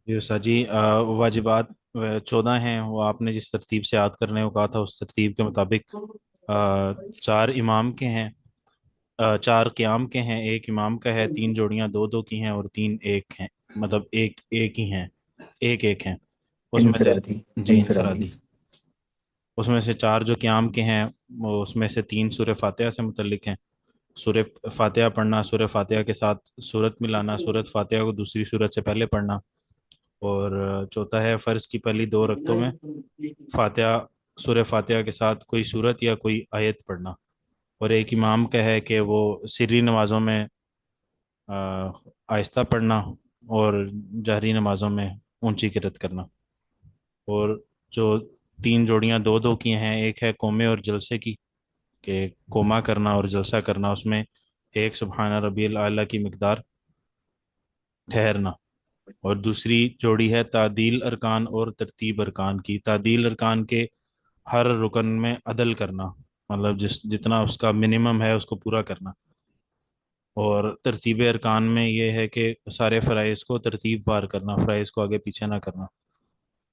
جی سر جی واجبات 14 ہیں، وہ آپ نے جس ترتیب سے یاد کرنے کو کہا تھا اس ترتیب کے مطابق چار امام کے ہیں، چار قیام کے ہیں، ایک امام کا ہے، تین جوڑیاں دو دو کی ہیں اور تین ایک ہیں، مطلب ایک ایک ہی ہیں، ایک ایک ہیں اس میں سے۔ انفرادی جی انفرادی انفرادی۔ اس میں سے چار جو قیام کے ہیں وہ اس میں سے تین سورہ فاتحہ سے متعلق ہیں، سورہ فاتحہ پڑھنا، سورہ فاتحہ کے ساتھ سورت ملانا، سورت فاتحہ کو دوسری سورت سے پہلے پڑھنا، اور چوتھا ہے فرض کی پہلی دو رکعتوں میں فاتحہ، سورہ فاتحہ کے ساتھ کوئی سورت یا کوئی آیت پڑھنا، اور ایک امام کا ہے کہ وہ سری نمازوں میں آہستہ پڑھنا اور جہری نمازوں میں اونچی قرات کرنا، اور جو تین جوڑیاں دو دو کی ہیں، ایک ہے قومے اور جلسے کی، کہ کوما کرنا اور جلسہ کرنا، اس میں ایک سبحان ربی الاعلیٰ کی مقدار ٹھہرنا، اور دوسری جوڑی ہے تعدیل ارکان اور ترتیب ارکان کی، تعدیل ارکان کے ہر رکن میں عدل کرنا، مطلب جتنا اس کا منیمم ہے اس کو پورا کرنا، اور ترتیب ارکان میں یہ ہے کہ سارے فرائض کو ترتیب بار کرنا، فرائض کو آگے پیچھے نہ کرنا،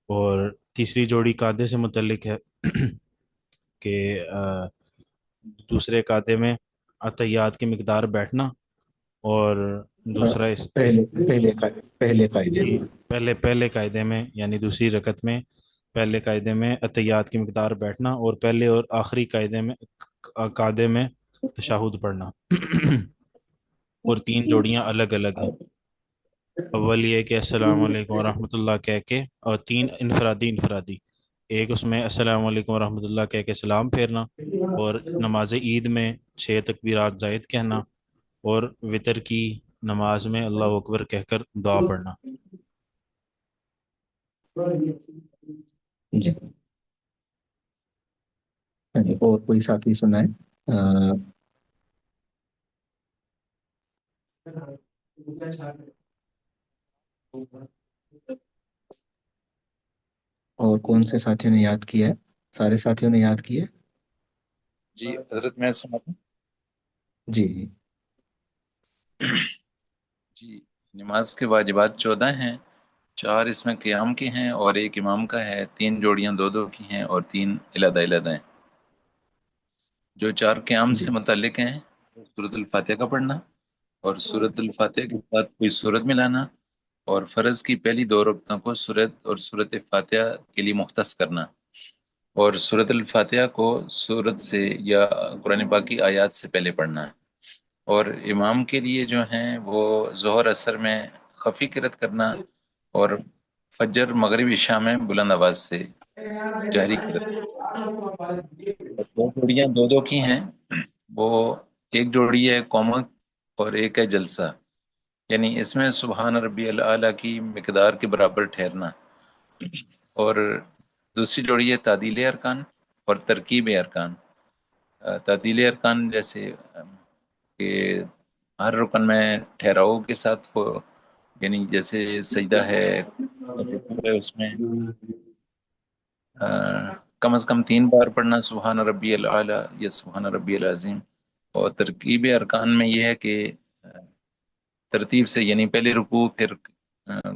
اور تیسری جوڑی قاعدے سے متعلق ہے کہ دوسرے قاعدے میں عطیات کی مقدار بیٹھنا، اور دوسرا پہلے قاعدے جی میں پہلے پہلے قاعدے میں یعنی دوسری رکعت میں پہلے قاعدے میں عطیات کی مقدار بیٹھنا، اور پہلے اور آخری قاعدے میں تشہد پڑھنا اور تین جوڑیاں الگ الگ ہیں، اول یہ کہ السلام علیکم ورحمۃ اللہ کہہ کے، اور تین انفرادی انفرادی، ایک اس میں السلام علیکم ورحمۃ اللہ کہہ کے سلام پھیرنا، اور نماز عید میں چھ تکبیرات زائد کہنا، اور وطر کی نماز میں اللہ اکبر کہہ کر دعا پڑھنا۔ جی ہاں جی، اور کوئی ساتھی سنائے؟ آ، اور کون سے ساتھیوں نے یاد کیا ہے؟ سارے ساتھیوں نے یاد کیا ہے؟ جی حضرت میں سنا تھا۔ جی جی جی نماز کے واجبات 14 ہیں، چار اس میں قیام کے ہیں اور ایک امام کا ہے، تین جوڑیاں دو دو کی ہیں اور تین علیحدہ علیحدہ ہیں۔ جو چار قیام جی سے متعلق ہیں، سورۃ الفاتحہ کا پڑھنا، اور سورۃ الفاتحہ کے ساتھ کوئی سورت ملانا، اور فرض کی پہلی دو رکعتوں کو سورت اور سورۃ فاتحہ کے لیے مختص کرنا، اور سورۃ الفاتحہ کو سورت سے یا قرآن پاک کی آیات سے پہلے پڑھنا ہے، اور امام کے لیے جو ہیں وہ ظہر اثر میں خفی قرات کرنا، اور فجر مغرب عشاء میں بلند آواز سے جہری قرات۔ اور دو جوڑیاں دو دو کی ہیں، وہ ایک جوڑی ہے قومہ اور ایک ہے جلسہ، یعنی اس میں سبحان ربی الاعلیٰ کی مقدار کے برابر ٹھہرنا، اور دوسری جوڑی ہے تعدیل ارکان اور ترکیب ارکان۔ تعدیل ارکان جیسے کہ ہر رکن میں ٹھہراؤ کے ساتھ وہ، یعنی جیسے سجدہ ہے، رکوع ہے، اس میں آ، کم از کم 3 بار پڑھنا سبحان ربی الاعلیٰ یا سبحان ربی العظیم، اور ترکیب ارکان میں یہ ہے کہ ترتیب سے، یعنی پہلے رکوع، پھر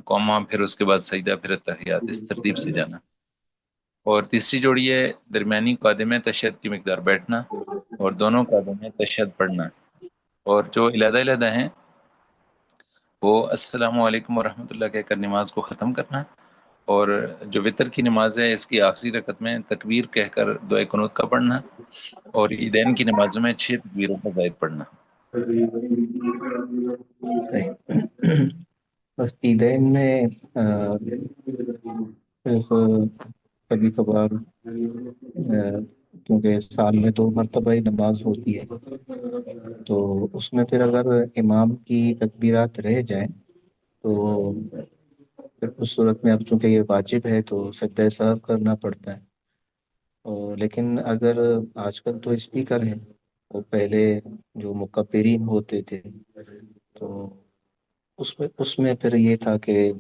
قوما، پھر اس کے بعد سجدہ، پھر التحیات، اس ترتیب سے جانا، اور تیسری جوڑی ہے درمیانی قاعدے میں تشہد کی مقدار بیٹھنا اور دونوں قاعدوں میں تشہد پڑھنا، اور جو علیحدہ علیحدہ ہیں وہ السلام علیکم ورحمۃ اللہ کہہ کر نماز کو ختم کرنا، اور جو وطر کی نماز ہے اس کی آخری رکعت میں تکبیر کہہ کر دعائے قنوت کا پڑھنا، اور عیدین کی نمازوں میں 6 تکبیروں کا زائد پڑھنا۔ صحیح۔ بس عیدین میں صرف کبھی کبھار کیونکہ سال میں 2 مرتبہ ہی نماز ہوتی ہے، تو اس میں پھر اگر امام کی تکبیرات رہ جائیں تو پھر اس صورت میں اب چونکہ یہ واجب ہے تو سجدہ سہو کرنا پڑتا ہے، اور لیکن اگر آج کل تو اسپیکر ہیں، وہ پہلے جو مکبرین ہوتے تھے تو اس میں پھر یہ تھا کہ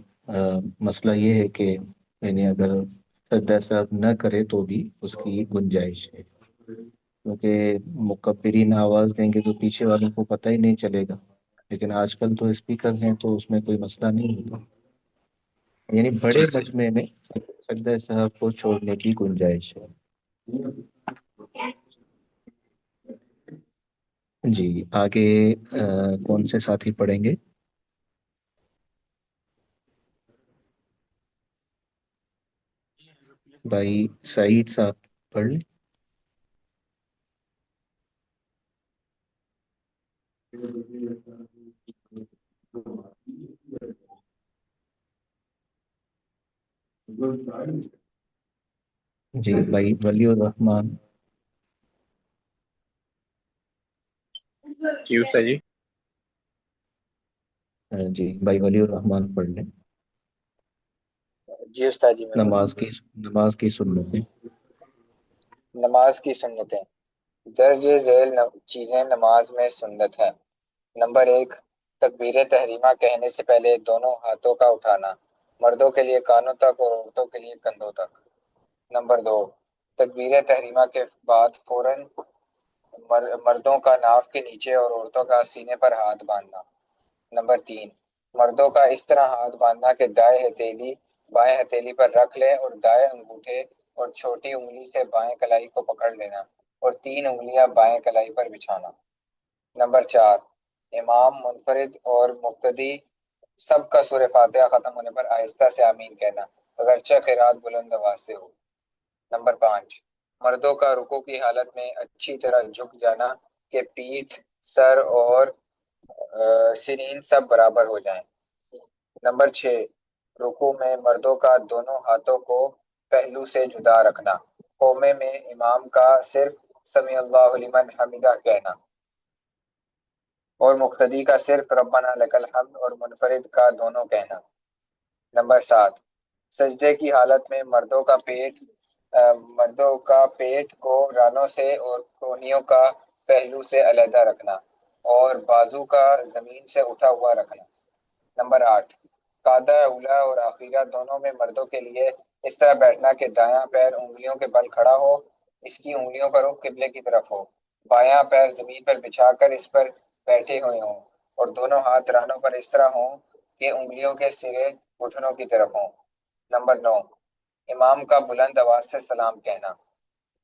مسئلہ یہ ہے کہ یعنی اگر سجدہ سہو نہ کرے تو بھی اس کی گنجائش ہے، کیونکہ مکبرین آواز دیں گے تو پیچھے والوں کو پتہ ہی نہیں چلے گا، لیکن آج کل تو اسپیکر ہیں تو اس میں کوئی مسئلہ نہیں ہوتا۔ یعنی بڑے جیسے مجمع میں سجدہ سہو کو چھوڑنے کی گنجائش ہے۔ جی آگے کون سے ساتھی پڑھیں گے؟ بھائی سعید صاحب پڑھ لیں۔ جی بھائی ولی الرحمان۔ جی استاد جی۔ جی بھائی ولی الرحمان پڑھ لیں۔ جی استاد جی میں پڑھ نماز لوں۔ کی نماز کی سنتیں۔ نماز کی سنتیں۔ درج ذیل چیزیں نماز میں سنت ہیں۔ نمبر ایک، تکبیر تحریمہ کہنے سے پہلے دونوں ہاتھوں کا اٹھانا، مردوں کے لیے کانوں تک اور عورتوں کے لیے کندھوں تک۔ نمبر دو، تکبیر تحریمہ کے بعد فوراً مردوں کا ناف کے نیچے اور عورتوں کا سینے پر ہاتھ باندھنا۔ نمبر تین، مردوں کا اس طرح ہاتھ باندھنا کہ دائیں ہتھیلی بائیں ہتھیلی پر رکھ لیں اور دائیں انگوٹھے اور چھوٹی انگلی سے بائیں کلائی کو پکڑ لینا اور تین انگلیاں بائیں کلائی پر بچھانا۔ نمبر چار، امام، منفرد اور مقتدی سب کا سورہ فاتحہ ختم ہونے پر آہستہ سے آمین کہنا، اگرچہ قرات بلند آواز سے ہو۔ نمبر پانچ، مردوں کا رکوع کی حالت میں اچھی طرح جھک جانا کہ پیٹھ، سر اور سرین سب برابر ہو جائیں۔ نمبر چھ، رکوع میں مردوں کا دونوں ہاتھوں کو پہلو سے جدا رکھنا، قومے میں امام کا صرف سمیع اللہ لمن حمدہ کہنا اور مقتدی کا صرف ربنا لک الحمد اور منفرد کا دونوں کہنا۔ نمبر سات، سجدے کی حالت میں مردوں کا پیٹ کو رانوں سے اور کونیوں کا پہلو سے علیحدہ رکھنا اور بازو کا زمین سے اٹھا ہوا رکھنا۔ نمبر آٹھ، قاعدہ اولا اور آخیرہ دونوں میں مردوں کے لیے اس طرح بیٹھنا کہ دایاں پیر انگلیوں کے بل کھڑا ہو، اس کی انگلیوں کا رخ قبلے کی طرف ہو، بایاں پیر زمین پر بچھا کر اس پر بیٹھے ہوئے ہوں اور دونوں ہاتھ رانوں پر اس طرح ہوں کہ انگلیوں کے سرے گھٹنوں کی طرف ہوں۔ نمبر نو، امام کا بلند آواز سے سلام کہنا۔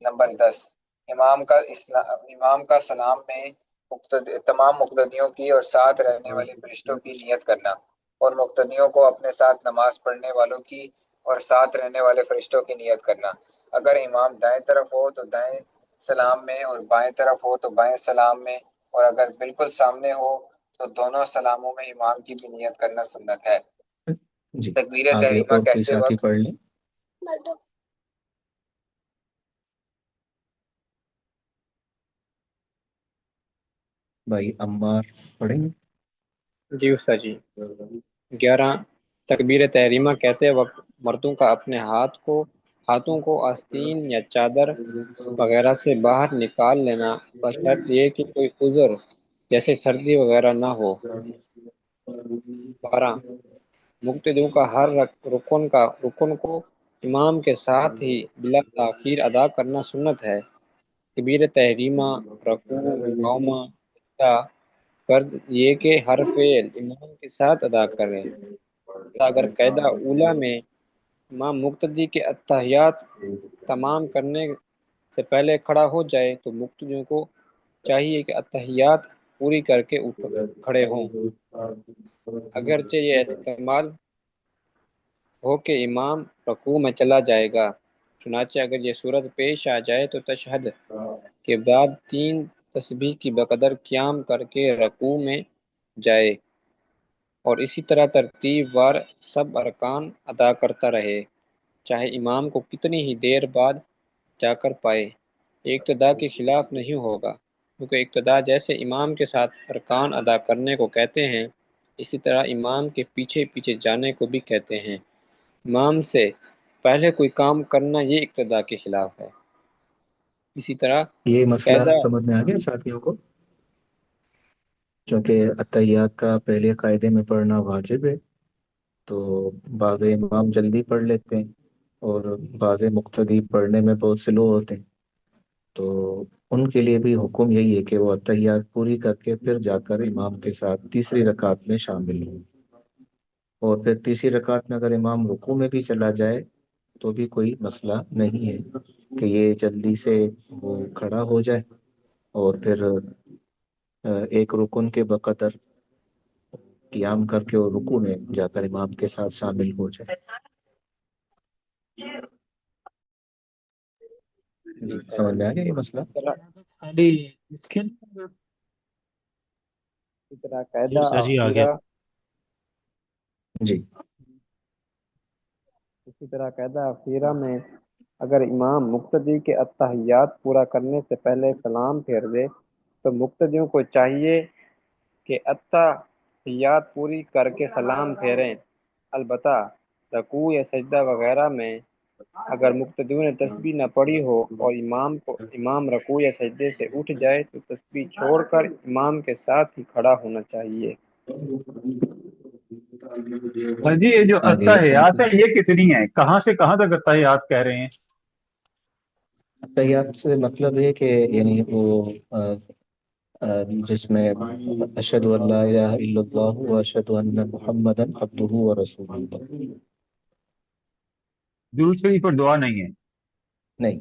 نمبر 10، امام کا سلام میں تمام مقتدیوں کی اور ساتھ رہنے والے فرشتوں کی نیت کرنا اور مقتدیوں کو اپنے ساتھ نماز پڑھنے والوں کی اور ساتھ رہنے والے فرشتوں کی نیت کرنا۔ اگر امام دائیں طرف ہو تو دائیں سلام میں اور بائیں طرف ہو تو بائیں سلام میں، اور اگر بالکل سامنے ہو تو دونوں سلاموں میں امام کی بھی نیت کرنا سنت ہے۔ جی تکبیر آگے تحریمہ اور کوئی کہتے ساتھی وقت پڑھ لیں۔ بھائی عمار پڑھیں گے۔ جی استاد جی۔ 11، تکبیر تحریمہ کہتے وقت مردوں کا اپنے ہاتھوں کو آستین یا چادر وغیرہ سے باہر نکال لینا، بشرط یہ کہ کوئی عذر جیسے سردی وغیرہ نہ ہو۔ 12، مقتدیوں کا ہر رکن کو امام کے ساتھ ہی بلا تاخیر ادا کرنا سنت ہے۔ تکبیر تحریمہ، رکوع، قومہ، سجدہ، فرض یہ کہ ہر فعل امام کے ساتھ ادا کریں۔ اگر قاعدہ اولا میں امام مقتدی کے اتحیات تمام کرنے سے پہلے کھڑا ہو جائے تو مقتدیوں کو چاہیے کہ اتحیات پوری کر کے اٹھ کھڑے ہوں، اگرچہ یہ احتمال ہو کہ امام رکوع میں چلا جائے گا۔ چنانچہ اگر یہ صورت پیش آ جائے تو تشہد کے بعد 3 تسبیح کی بقدر قیام کر کے رکوع میں جائے اور اسی طرح ترتیب وار سب ارکان ادا کرتا رہے، چاہے امام کو کتنی ہی دیر بعد جا کر پائے۔ یہ اقتدا کے خلاف نہیں ہوگا، کیونکہ اقتدا جیسے امام کے ساتھ ارکان ادا کرنے کو کہتے ہیں، اسی طرح امام کے پیچھے پیچھے جانے کو بھی کہتے ہیں۔ امام سے پہلے کوئی کام کرنا یہ اقتدا کے خلاف ہے۔ اسی طرح یہ مسئلہ قاعدہ سمجھ میں آ گیا ساتھیوں کو؟ چونکہ اتحیات کا پہلے قاعدے میں پڑھنا واجب ہے، تو بعض امام جلدی پڑھ لیتے ہیں اور بعض مقتدی پڑھنے میں بہت سلو ہوتے ہیں، تو ان کے لیے بھی حکم یہی ہے کہ وہ اتحیات پوری کر کے پھر جا کر امام کے ساتھ تیسری رکعت میں شامل ہوں۔ اور پھر تیسری رکعت میں اگر امام رکوع میں بھی چلا جائے تو بھی کوئی مسئلہ نہیں ہے کہ یہ جلدی سے وہ کھڑا ہو جائے اور پھر ایک رکن کے بقدر قیام کر کے اور رکوع میں جا کر امام کے ساتھ شامل ہو جائے۔ جی سمجھ میں آ گیا یہ مسئلہ؟ خالی اس کے طرح جی قاعدہ سر جی آ گیا۔ اخیرہ جی اسی طرح قاعدہ اخیرہ میں اگر امام مقتدی کے اتحیات پورا کرنے سے پہلے سلام پھیر دے تو مقتدیوں کو چاہیے کہ اتحیات پوری کر کے سلام پھیریں۔ البتہ رکوع یا سجدہ وغیرہ میں اگر مقتدیوں نے تسبیح نہ پڑھی ہو اور امام رکوع یا سجدے سے اٹھ جائے تو تسبیح چھوڑ کر امام کے ساتھ ہی کھڑا ہونا چاہیے۔ ہاں جی، یہ جو آگے اتحیات ہے یہ کتنی ہیں؟ کہاں سے کہاں تک اتحیات کہہ رہے ہیں؟ اتحیات سے مطلب ہے کہ یعنی وہ جس میں اشہد ان لا الہ الا اللہ و اشہد ان محمدا عبدہ و رسولہ۔ درود شریف پر دعا نہیں ہے؟ نہیں،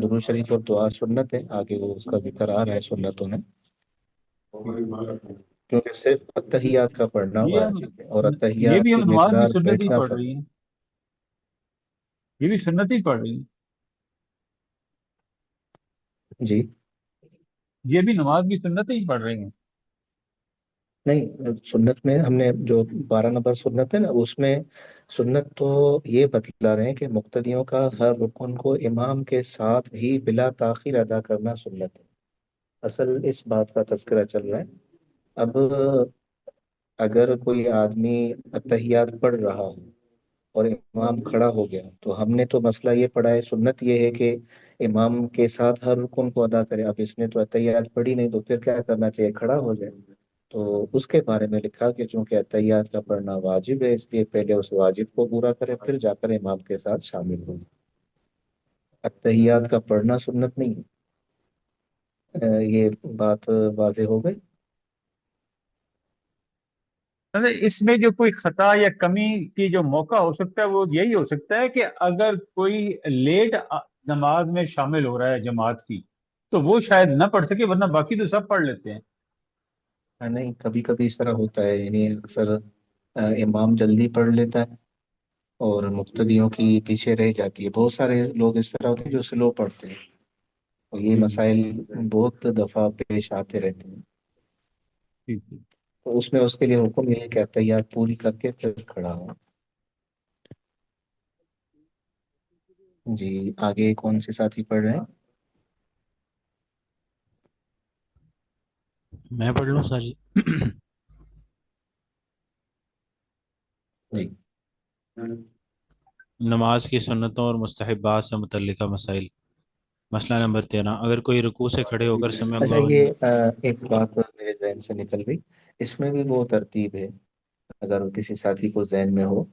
درود شریف اور دعا سنت ہے، آگے وہ اس کا ذکر آ رہا ہے سنتوں میں، کیونکہ صرف اتحیات کا پڑھنا یہ واجب ہے اور یہ اتحیات بھی کی ہم نماز بھی مقدار سنت ہی بیٹھنا پڑھ فرض۔ رہی ہیں، یہ بھی سنت ہی پڑھ رہی ہیں، جی یہ بھی نماز بھی سنت ہی پڑھ رہی ہیں۔ نہیں، سنت میں ہم نے جو 12 نمبر سنت ہے نا، اس میں سنت تو یہ بتلا رہے ہیں کہ مقتدیوں کا ہر رکن کو امام کے ساتھ ہی بلا تاخیر ادا کرنا سنت ہے۔ اصل اس بات کا تذکرہ چل رہا ہے۔ اب اگر کوئی آدمی اتحیات پڑھ رہا ہو اور امام کھڑا ہو گیا تو ہم نے تو مسئلہ یہ پڑھا ہے، سنت یہ ہے کہ امام کے ساتھ ہر رکن کو ادا کرے۔ اب اس نے تو اتحیات پڑھی نہیں تو پھر کیا کرنا چاہیے؟ کھڑا ہو جائے۔ تو اس کے بارے میں لکھا کہ چونکہ اتحیات کا پڑھنا واجب ہے اس لیے پہلے اس واجب کو پورا کرے پھر جا کر امام کے ساتھ شامل ہو جائے۔ اتحیات کا پڑھنا سنت نہیں ہے۔ یہ بات واضح ہو گئی؟ اس میں جو کوئی خطا یا کمی کی جو موقع ہو سکتا ہے وہ یہی ہو سکتا ہے کہ اگر کوئی لیٹ نماز میں شامل ہو رہا ہے جماعت کی تو وہ شاید نہ پڑھ سکے، ورنہ باقی تو سب پڑھ لیتے ہیں۔ نہیں، کبھی کبھی اس طرح ہوتا ہے، یعنی اکثر امام جلدی پڑھ لیتا ہے اور مقتدیوں کی پیچھے رہ جاتی ہے۔ بہت سارے لوگ اس طرح ہوتے ہیں جو سلو پڑھتے ہیں، اور یہ مسائل بہت دفعہ پیش آتے رہتے ہیں۔ ٹھیک ہے۔ تو اس میں اس کے لیے حکم یہ ہے کہ اتحیات پوری کر کے پھر کھڑا ہو۔ جی آگے کون سے ساتھی پڑھ رہے ہیں؟ میں پڑھ لوں سر جی؟ جی نماز کی سنتوں اور مستحبات سے متعلقہ مسائل۔ مسئلہ نمبر 13، اگر کوئی رکوع سے کھڑے ہو کر سمع اچھا، اللہ یہ ایک بات میرے ذہن سے نکل گئی، اس میں بھی وہ ترتیب ہے، اگر کسی ساتھی کو ذہن میں ہو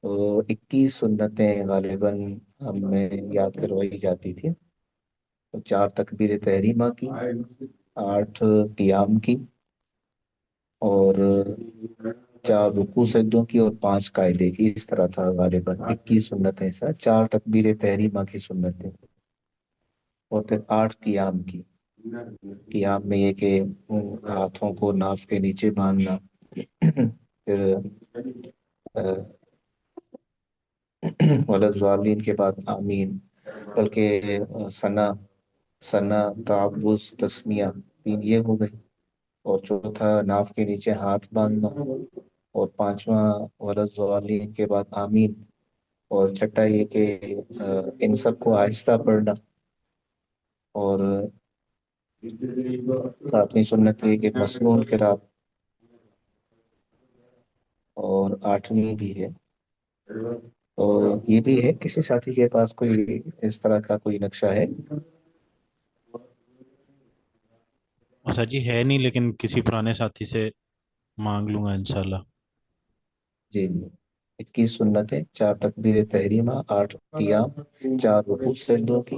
تو 21 سنتیں غالباً ہم میں یاد کروائی جاتی تھی۔ تو 4 تکبیر تحریمہ کی، 8 قیام کی، اور 4 رکوع سجدوں کی، اور 5 قاعدے کی۔ اس طرح تھا غالباً 21 سنتیں، سر 4 تکبیر تحریمہ کی سنتیں، اور پھر 8 قیام کی۔ قیام میں یہ کہ ہاتھوں کو ناف کے نیچے باندھنا، پھر ولضالین کے بعد آمین، بلکہ ثنا تعوذ تسمیہ، 3 یہ ہو گئی، اور چوتھا ناف کے نیچے ہاتھ باندھنا، اور 5واں ولضالین کے بعد آمین، اور چھٹا یہ کہ ان سب کو آہستہ پڑھنا، اور 7ویں سنت ہے کہ مسنون قرات، اور 8ویں بھی ہے۔ اور یہ بھی ہے، کسی ساتھی کے پاس کوئی اس طرح کا کوئی نقشہ ہے؟ سر جی ہے نہیں، لیکن کسی پرانے ساتھی سے مانگ لوں گا انشاءاللہ۔ جی 21 سنتیں، 4 تکبیر تحریمہ، 8 قیام، 4 رکوع سجدوں کی،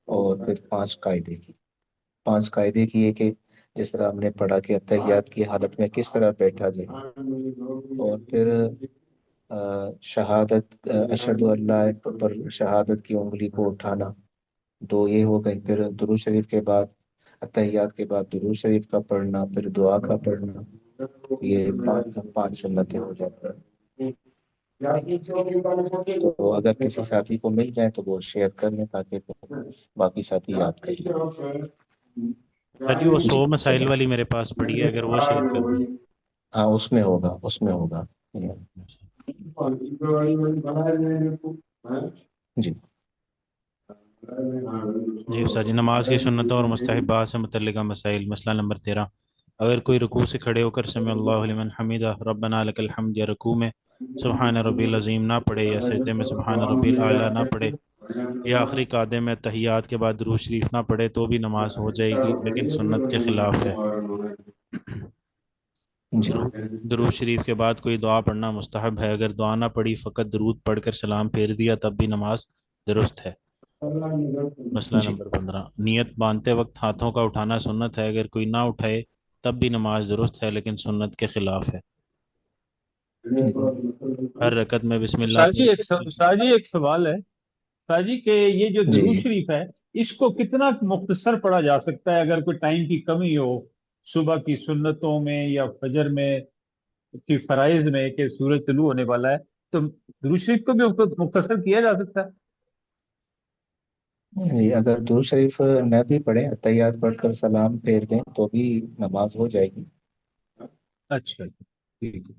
اور پھر 5 قاعدے کی۔ 5 قاعدے کی ہے کہ جس طرح ہم نے پڑھا کہ اتحیات کی حالت میں کس طرح بیٹھا جائے، اور پھر شہادت اشہد اللہ پر شہادت کی انگلی کو اٹھانا، دو یہ ہو گئی. پھر درود شریف کے بعد، اتحیات کے بعد درود شریف کا پڑھنا، پھر دعا کا پڑھنا، یہ پانچ سنتیں ہو جاتی ہیں. تو اگر کسی ساتھی کو مل جائے تو وہ شیئر کر لیں تاکہ باقی ساتھی یاد کر لیں. سر جی وہ جی 100 مسائل چلیں. والی میرے پاس پڑی ہے، اگر وہ شیئر کر دیں. ہاں اس میں ہوگا، اس میں ہوگا. جی جی استاد جی، نماز کی سنتوں اور مستحبات سے متعلقہ مسائل. مسئلہ نمبر 13، اگر کوئی رکوع سے کھڑے ہو کر سمع اللہ لمن حمیدہ ربنا لک الحمد، یا رکوع میں سبحان ربی العظیم نہ پڑھے، یا سجدے میں سبحان ربی الاعلیٰ نہ پڑھے، یا آخری قعدے میں تحیات کے بعد درود شریف نہ پڑھے تو بھی نماز ہو جائے گی، لیکن سنت کے خلاف ہے. جی درود شریف کے بعد کوئی دعا پڑھنا مستحب ہے، اگر دعا نہ پڑھی فقط درود پڑھ کر سلام پھیر دیا تب بھی نماز درست ہے. مسئلہ جی نمبر 15، نیت باندھتے وقت ہاتھوں کا اٹھانا سنت ہے، اگر کوئی نہ اٹھائے تب بھی نماز درست ہے لیکن سنت کے خلاف ہے. ہر رکعت میں بسم اللہ پڑھ. استاد جی ایک سوال ہے استاد جی کہ یہ جو جی درود شریف ہے اس کو کتنا مختصر پڑھا جا سکتا ہے اگر کوئی ٹائم کی کمی ہو، صبح کی سنتوں میں یا فجر میں کی فرائض میں کہ سورج طلوع ہونے والا ہے، تو درود شریف کو بھی مختصر کیا جا سکتا ہے؟ جی اگر درود شریف نہ بھی پڑھیں، اتحیات پڑھ کر سلام پھیر دیں تو بھی نماز ہو جائے گی. اچھا ٹھیک ہے.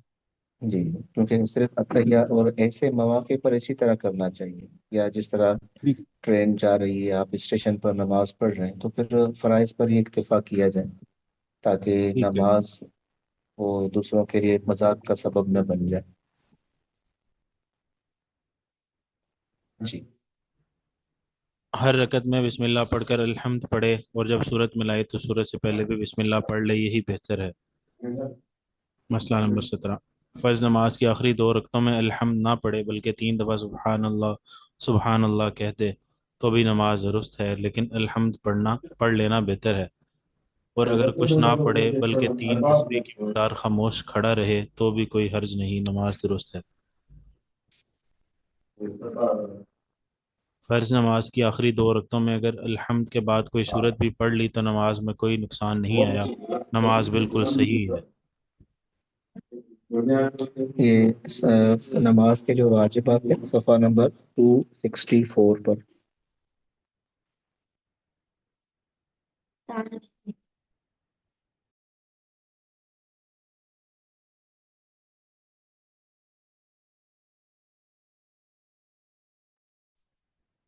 جی کیونکہ صرف اتحیات، اور ایسے مواقع پر اسی طرح کرنا چاہیے، یا جس طرح ٹھیک ٹرین جا رہی ہے، آپ اسٹیشن پر نماز پڑھ رہے ہیں تو پھر فرائض پر ہی اکتفا کیا جائے تاکہ ٹھیک ہے. نماز وہ دوسروں کے لیے مذاق کا سبب نہ بن جائے. جی ہر رکعت میں بسم اللہ پڑھ کر الحمد پڑھے، اور جب سورت ملائے تو سورت سے پہلے بھی بسم اللہ پڑھ لے، یہی بہتر ہے. مسئلہ نمبر 17، فرض نماز کی آخری 2 رکعتوں میں الحمد نہ پڑھے بلکہ 3 دفعہ سبحان اللہ کہہ دے تو بھی نماز درست ہے، لیکن الحمد پڑھ لینا بہتر ہے. اور اگر کچھ نہ پڑھے بلکہ 3 تسبیح کی مقدار خاموش کھڑا رہے تو بھی کوئی حرج نہیں، نماز درست ہے. فرض نماز کی آخری 2 رکعتوں میں اگر الحمد کے بعد کوئی صورت بھی پڑھ لی تو نماز میں کوئی نقصان نہیں آیا، نماز بالکل صحیح ہے. یہ نماز کے جو واجبات ہیں صفحہ نمبر 264 پر.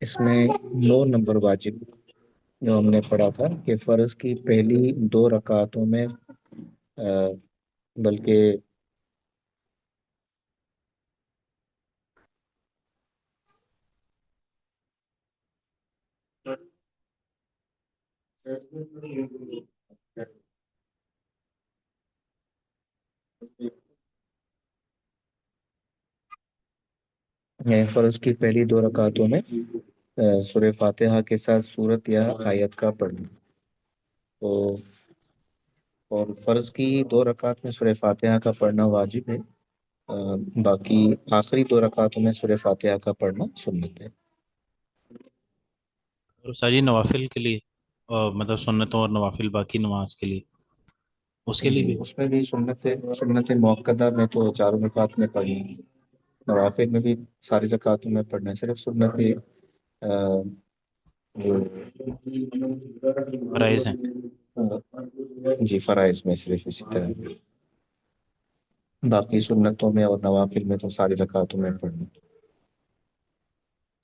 اس میں 9 نمبر واجب جو ہم نے پڑھا تھا کہ فرض کی پہلی 2 رکعتوں میں بلکہ فرض کی پہلی 2 رکعتوں میں سورہ فاتحہ کے ساتھ سورت یا آیت کا پڑھنا. تو اور فرض کی 2 رکعت میں سورہ فاتحہ کا پڑھنا واجب ہے، باقی آخری 2 رکعتوں میں سورہ فاتحہ کا پڑھنا سنت ہے. اور ساجی نوافل کے لیے مطلب سنتوں اور نوافل باقی نماز کے لیے، اس کے لیے جی بھی. اس میں بھی سنت موقدہ میں تو 4 رکعت میں پڑھی، نوافل میں بھی ساری رکعتوں میں پڑھنا ہے، صرف سنت جو فرائض ہیں. جی فرائض میں صرف اسی طرح، باقی سنتوں میں اور نوافل میں تو ساری رکعتوں میں پڑھنا،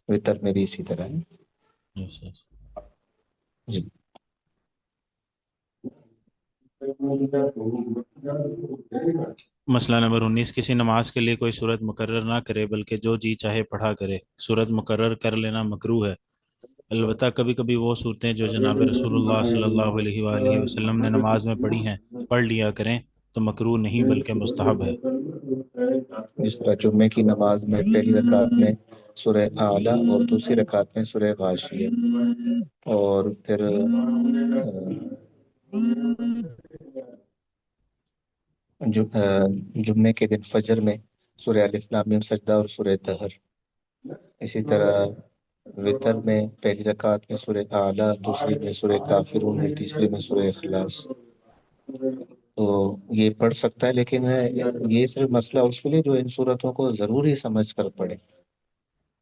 وتر میں بھی اسی طرح ہے. Yes, yes. جی مسئلہ نمبر 19، کسی نماز کے لیے کوئی صورت مقرر نہ کرے بلکہ جو جی چاہے پڑھا کرے. صورت مقرر کر لینا مکروہ ہے، البتہ کبھی کبھی وہ صورتیں جو جناب رسول اللہ صلی اللہ علیہ وآلہ وسلم نے نماز میں پڑھی ہیں پڑھ لیا کریں تو مکروہ نہیں بلکہ مستحب ہے. جس طرح جمعے کی نماز میں پہلی رکعت میں سورہ اعلیٰ اور دوسری رکعت میں سورہ غاشیہ، اور پھر جمعے کے دن فجر میں سورہ الف لام میم سجدہ اور سورہ دہر. اسی طرح وطر میں پہلی رکعت میں سورہ اعلیٰ، دوسری میں سورہ کافرون، تیسری میں سورہ اخلاص. تو یہ پڑھ سکتا ہے، لیکن یہ صرف مسئلہ اس کے لیے جو ان صورتوں کو ضروری سمجھ کر پڑھے.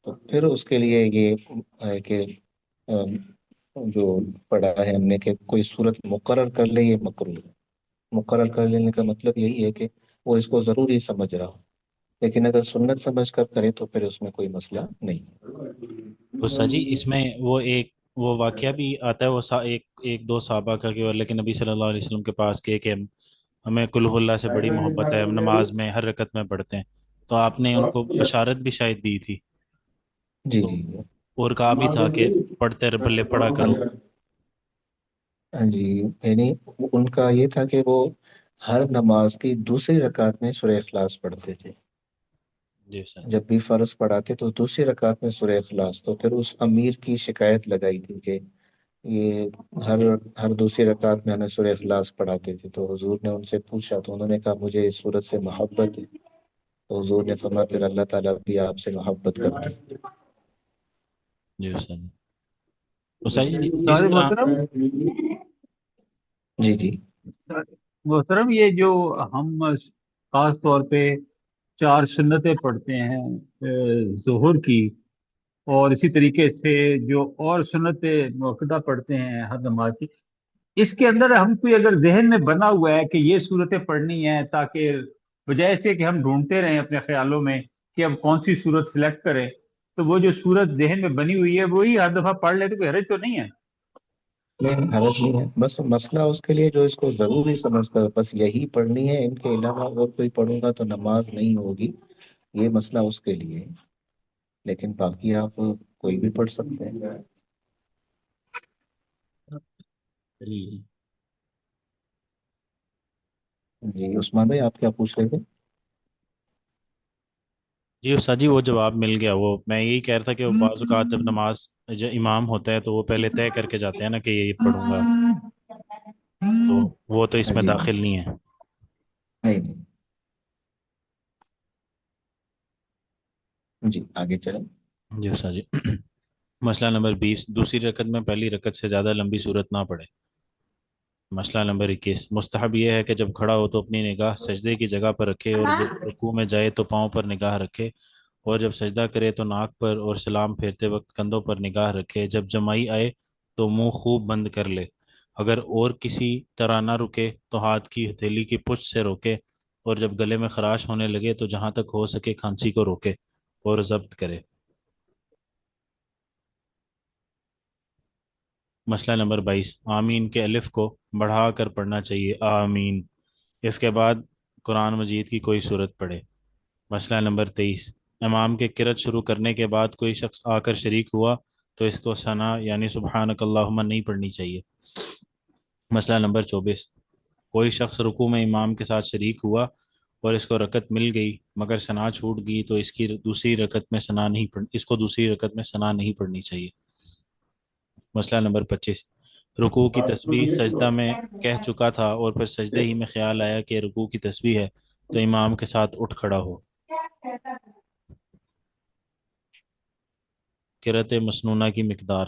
تو پھر اس کے لیے یہ ہے کہ جو پڑھا ہے ہم نے کہ کوئی صورت مقرر کر لے، یہ مکروہ ہے. مقرر کر لینے کا مطلب یہی ہے کہ وہ اس کو ضروری سمجھ رہا ہو، لیکن اگر سنت سمجھ کر کرے تو پھر اس میں کوئی مسئلہ نہیں. استاد جی اس میں وہ واقعہ بھی آتا ہے، وہ ایک دو صحابہ کا کہ وہ لیکن نبی صلی اللہ علیہ وسلم کے پاس کہ ہمیں کل ہو اللہ سے بڑی محبت ہے، ہم نماز میں ہر رکعت میں پڑھتے ہیں، تو آپ نے ان کو بشارت بھی شاید دی تھی، جی تو جی. اور کہا بھی تھا کہ پڑھتے بلے پڑھا کرو. ہاں جی، یعنی ان کا یہ تھا کہ وہ ہر نماز کی دوسری رکعت میں سورہ اخلاص پڑھتے تھے. جی سر. جب بھی فرض پڑھاتے تو دوسری رکعت میں سورہ اخلاص. تو پھر اس امیر کی شکایت لگائی تھی کہ یہ ہر ہر دوسری رکعت میں ہمیں سورہ اخلاص پڑھاتے تھے. تو حضور نے ان سے پوچھا تو انہوں نے کہا مجھے اس صورت سے محبت ہے. تو حضور نے فرمایا پھر اللہ تعالیٰ بھی آپ سے محبت کرتے ہیں. جی سر. استاد جی جس سارے طرح محترم، جی جی. محترم یہ جو ہم خاص طور پہ 4 سنتیں پڑھتے ہیں ظہر کی، اور اسی طریقے سے جو اور سنتیں موقدہ پڑھتے ہیں ہر نماز کی، اس کے اندر ہم کوئی اگر ذہن میں بنا ہوا ہے کہ یہ صورتیں پڑھنی ہیں، تاکہ بجائے سے کہ ہم ڈھونڈتے رہیں اپنے خیالوں میں کہ اب کون سی صورت سلیکٹ کریں، تو وہ جو صورت ذہن میں بنی ہوئی ہے وہی ہر دفعہ پڑھ لے تو کوئی حرج تو نہیں ہے؟ نہیں، حرج نہیں ہے. بس مسئلہ اس کے لیے جو اس کو ضروری سمجھ کر بس یہی پڑھنی ہے، ان کے علاوہ اور کوئی پڑھوں گا تو نماز نہیں ہوگی، یہ مسئلہ اس کے لیے ہے. لیکن باقی آپ کوئی بھی پڑھ سکتے ہیں. جی عثمان بھائی، آپ کیا پوچھ رہے تھے؟ جی استاد جی وہ جواب مل گیا. وہ میں یہی کہہ رہا تھا کہ وہ بعض اوقات جب نماز جو امام ہوتا ہے تو وہ پہلے طے کر کے جاتے ہیں نا کہ یہ پڑھوں گا، تو وہ تو اس ہاں میں جی. داخل نہیں ہے. نہیں نہیں. جی آگے چلیں. جی استاد جی مسئلہ نمبر 20، دوسری رکعت میں پہلی رکعت سے زیادہ لمبی صورت نہ پڑھے. مسئلہ نمبر 21، مستحب یہ ہے کہ جب کھڑا ہو تو اپنی نگاہ سجدے کی جگہ پر رکھے، اور جب رکوع میں جائے تو پاؤں پر نگاہ رکھے، اور جب سجدہ کرے تو ناک پر، اور سلام پھیرتے وقت کندھوں پر نگاہ رکھے. جب جمائی آئے تو منہ خوب بند کر لے. اگر اور کسی طرح نہ رکے تو ہاتھ کی ہتھیلی کی پشت سے روکے، اور جب گلے میں خراش ہونے لگے تو جہاں تک ہو سکے کھانسی کو روکے اور ضبط کرے. مسئلہ نمبر 22، آمین کے الف کو بڑھا کر پڑھنا چاہیے، آمین. اس کے بعد قرآن مجید کی کوئی صورت پڑھے. مسئلہ نمبر 23، امام کے قرأت شروع کرنے کے بعد کوئی شخص آ کر شریک ہوا تو اس کو ثنا یعنی سبحانک اللہم نہیں پڑھنی چاہیے. مسئلہ نمبر 24، کوئی شخص رکوع میں امام کے ساتھ شریک ہوا اور اس کو رکعت مل گئی مگر ثنا چھوٹ گئی تو اس کو دوسری رکعت میں ثنا نہیں پڑھنی چاہیے. مسئلہ نمبر 25، رکوع کی تسبیح سجدہ میں کہہ چکا تھا اور پھر سجدے ہی میں خیال آیا کہ رکوع کی تسبیح ہے تو امام کے ساتھ اٹھ کھڑا ہو. قرأت مسنونہ کی مقدار،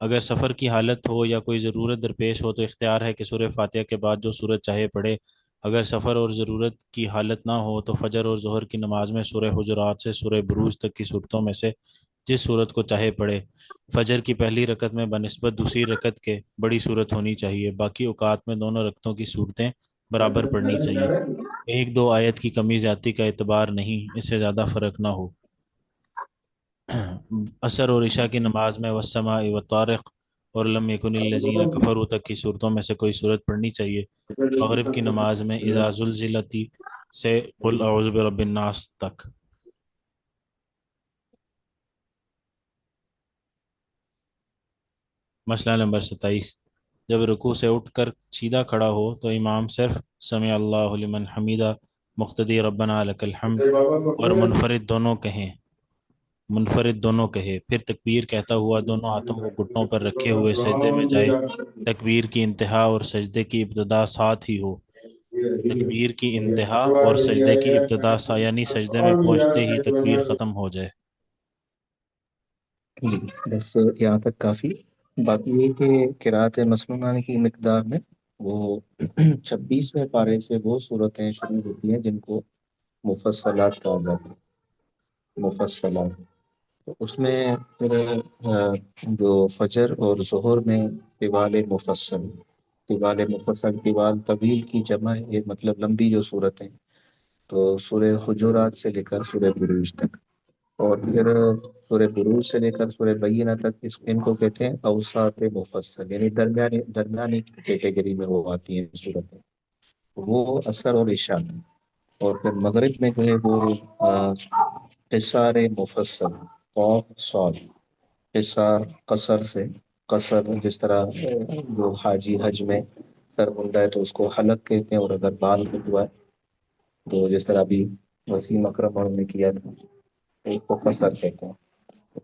اگر سفر کی حالت ہو یا کوئی ضرورت درپیش ہو تو اختیار ہے کہ سورہ فاتحہ کے بعد جو سورت چاہے پڑھے. اگر سفر اور ضرورت کی حالت نہ ہو تو فجر اور ظہر کی نماز میں سورہ حجرات سے سورہ بروج تک کی صورتوں میں سے جس صورت کو چاہے پڑھے. فجر کی پہلی رکعت میں بنسبت دوسری رکعت کے بڑی صورت ہونی چاہیے. باقی اوقات میں دونوں رکعتوں کی صورتیں برابر پڑھنی چاہیے. ایک دو آیت کی کمی زیادتی کا اعتبار نہیں، اس سے زیادہ فرق نہ ہو. عصر اور عشاء کی نماز میں والسماء والطارق اور لم یکن الذین کفروا تک کی صورتوں میں سے کوئی صورت پڑھنی چاہیے. مغرب کی نماز میں اذا زلزلت سے قل اعوذ برب الناس تک. مسئلہ نمبر 27، جب رکوع سے اٹھ کر سیدھا کھڑا ہو تو امام صرف سمع اللہ لمن حمیدہ، مقتدی ربنا لک الحمد اور منفرد دونوں کہے، پھر تکبیر کہتا ہوا دونوں ہاتھوں کو گھٹنوں پر رکھے ہوئے سجدے میں جائے. تکبیر کی انتہا اور سجدے کی ابتدا ساتھ ہی ہو. تکبیر کی انتہا اور سجدے کی ابتدا سا، یعنی سجدے میں پہنچتے ہی تکبیر ختم ہو جائے۔ جی بس یہاں تک کافی۔ باقی یہ کہ قرأت مسنونہ کی مقدار میں وہ 26ویں پارے سے وہ صورتیں شروع ہوتی ہیں جن کو مفصلات کہا جاتا ہے، مفصلات۔ تو اس میں پھر جو فجر اور ظہر میں طوال مفصل، طوال مفصل، طوال طویل کی جمع ہے، یہ مطلب لمبی جو صورتیں، تو سورہ حجرات سے لے کر سورہ بروج تک، اور پھر سورہ بروج سے لے کر سورہ بینہ تک ان کو کہتے ہیں اوساط مفصل، یعنی درمیانی کیٹیگری میں وہ آتی ہیں صورتیں، وہ اثر اور عشاء میں۔ اور پھر مغرب میں جو ہے وہ قصار مفصل، قاف صاد، قصار قصر سے، قصر جس طرح جو حاجی حج میں سر منڈا ہے تو اس کو حلق کہتے ہیں، اور اگر بال کٹوا ہے تو جس طرح ابھی وسیم اکرم اور نے کیا تھا ایک کو قصر کہتے ہیں۔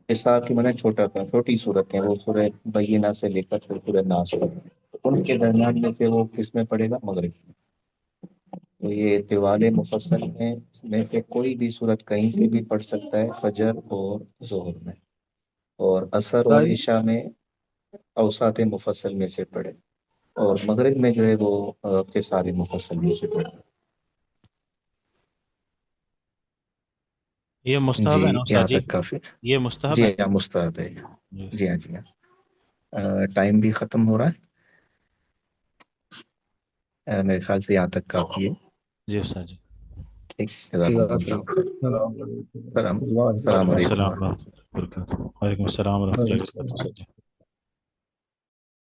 قصار کی معنی چھوٹا تھا، چھوٹی صورت ہیں، وہ سورہ بینہ سے لے کر پھر سورہ ناس تک، ان کے درمیان میں سے وہ کس میں پڑے گا؟ مغرب میں۔ تو یہ طوال مفصل میں سے کوئی بھی صورت کہیں سے بھی پڑھ سکتا ہے، فجر اور ظہر میں، اور عصر اور عشاء میں اوساط مفصل میں سے پڑھے، اور مغرب میں جو ہے وہ قصار مفصل میں سے پڑھے۔ یہ جی مستحب ہے نا یہاں استاد جی؟ تک کافی۔ یہ مستحب جی ہے ہاں نا؟ مستحب ہے۔ جی جی ہاں جی ہاں، ٹائم بھی ختم ہو رہا ہے، میرے خیال سے یہاں تک کافی ہے۔ جی استاد جی۔ ٹھیک، جزاک اللہ خیر۔ السلام وعلیکم علیکم السلام ورحمۃ ورحمۃ اللہ وبرکاتہ۔ وعلیکم السلام ورحمۃ اللہ وبرکاتہ استاد جی۔